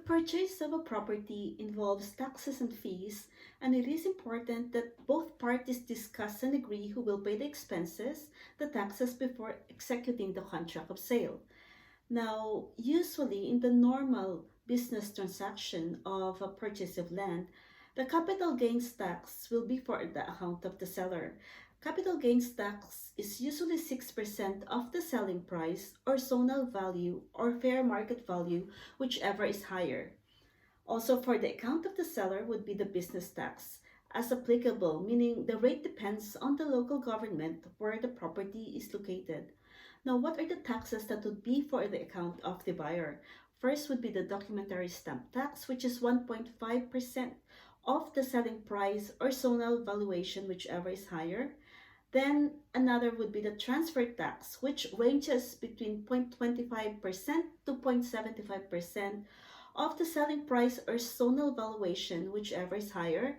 purchase of a property involves taxes and fees, and it is important that both parties discuss and agree who will pay the expenses, the taxes before executing the contract of sale. Now, usually in the normal business transaction of a purchase of land, the capital gains tax will be for the account of the seller. Capital gains tax is usually 6% of the selling price or zonal value or fair market value, whichever is higher. Also, for the account of the seller would be the business tax as applicable, meaning the rate depends on the local government where the property is located. Now, what are the taxes that would be for the account of the buyer? First would be the documentary stamp tax, which is 1.5% of the selling price or zonal valuation, whichever is higher. Then another would be the transfer tax, which ranges between 0.25% to 0.75% of the selling price or zonal valuation, whichever is higher.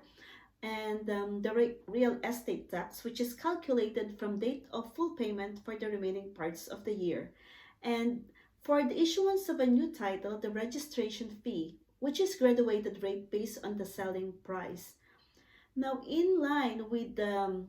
And the real estate tax, which is calculated from date of full payment for the remaining parts of the year. And for the issuance of a new title, the registration fee, which is graduated rate based on the selling price. Now, in line with the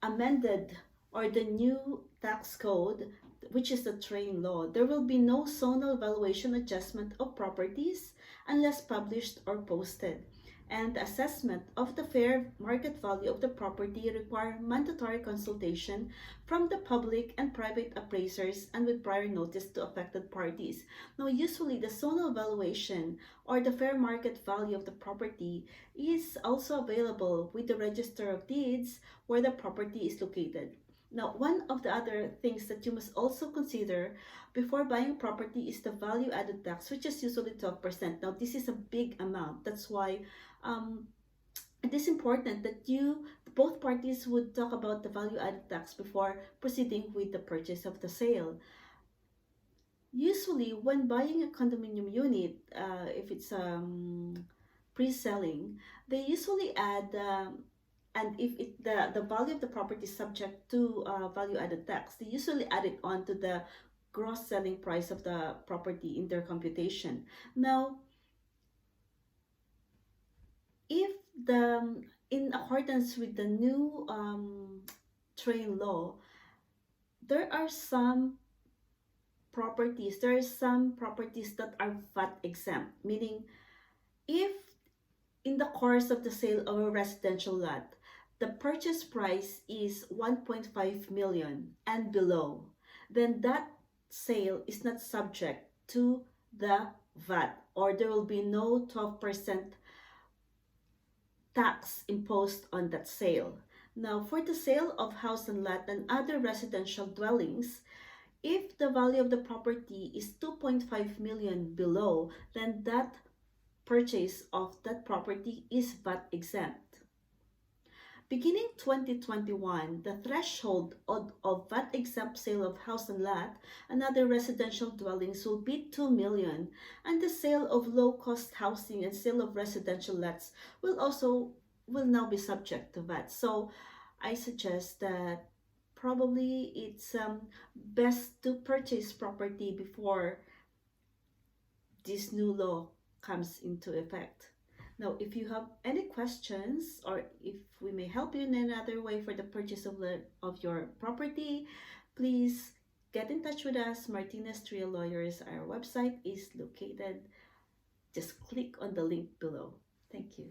amended or the new tax code, which is the train law, there will be no zonal valuation adjustment of properties unless published or posted. And the assessment of the fair market value of the property require mandatory consultation from the public and private appraisers and with prior notice to affected parties. Now, usually the zonal valuation or the fair market value of the property is also available with the Register of Deeds where the property is located. Now, one of the other things that you must also consider before buying property is the value added tax, which is usually 12%. Now, this is a big amount. That's why it is important that both parties would talk about the value added tax before proceeding with the purchase of the sale. Usually, when buying a condominium unit, if it's pre-selling, they usually add and if the value of the property is subject to value added tax, they usually add it on to the gross selling price of the property in their computation. Now, if in accordance with the new train law, there are some properties that are VAT exempt, meaning if in the course of the sale of a residential lot, the purchase price is 1.5 million and below, then that sale is not subject to the VAT, or there will be no 12% tax imposed on that sale. Now, for the sale of house and lot and other residential dwellings, if the value of the property is 2.5 million below, then that purchase of that property is VAT exempt. Beginning 2021, the threshold of VAT exempt sale of house and lot and other residential dwellings will be 2 million, and the sale of low-cost housing and sale of residential lots will now be subject to VAT. So I suggest that probably it's best to purchase property before this new law comes into effect. Now, if you have any questions or if we may help you in another way for the purchase of your property, please get in touch with us, Martinez Trio Lawyers. Our website is located. Just click on the link below. Thank you.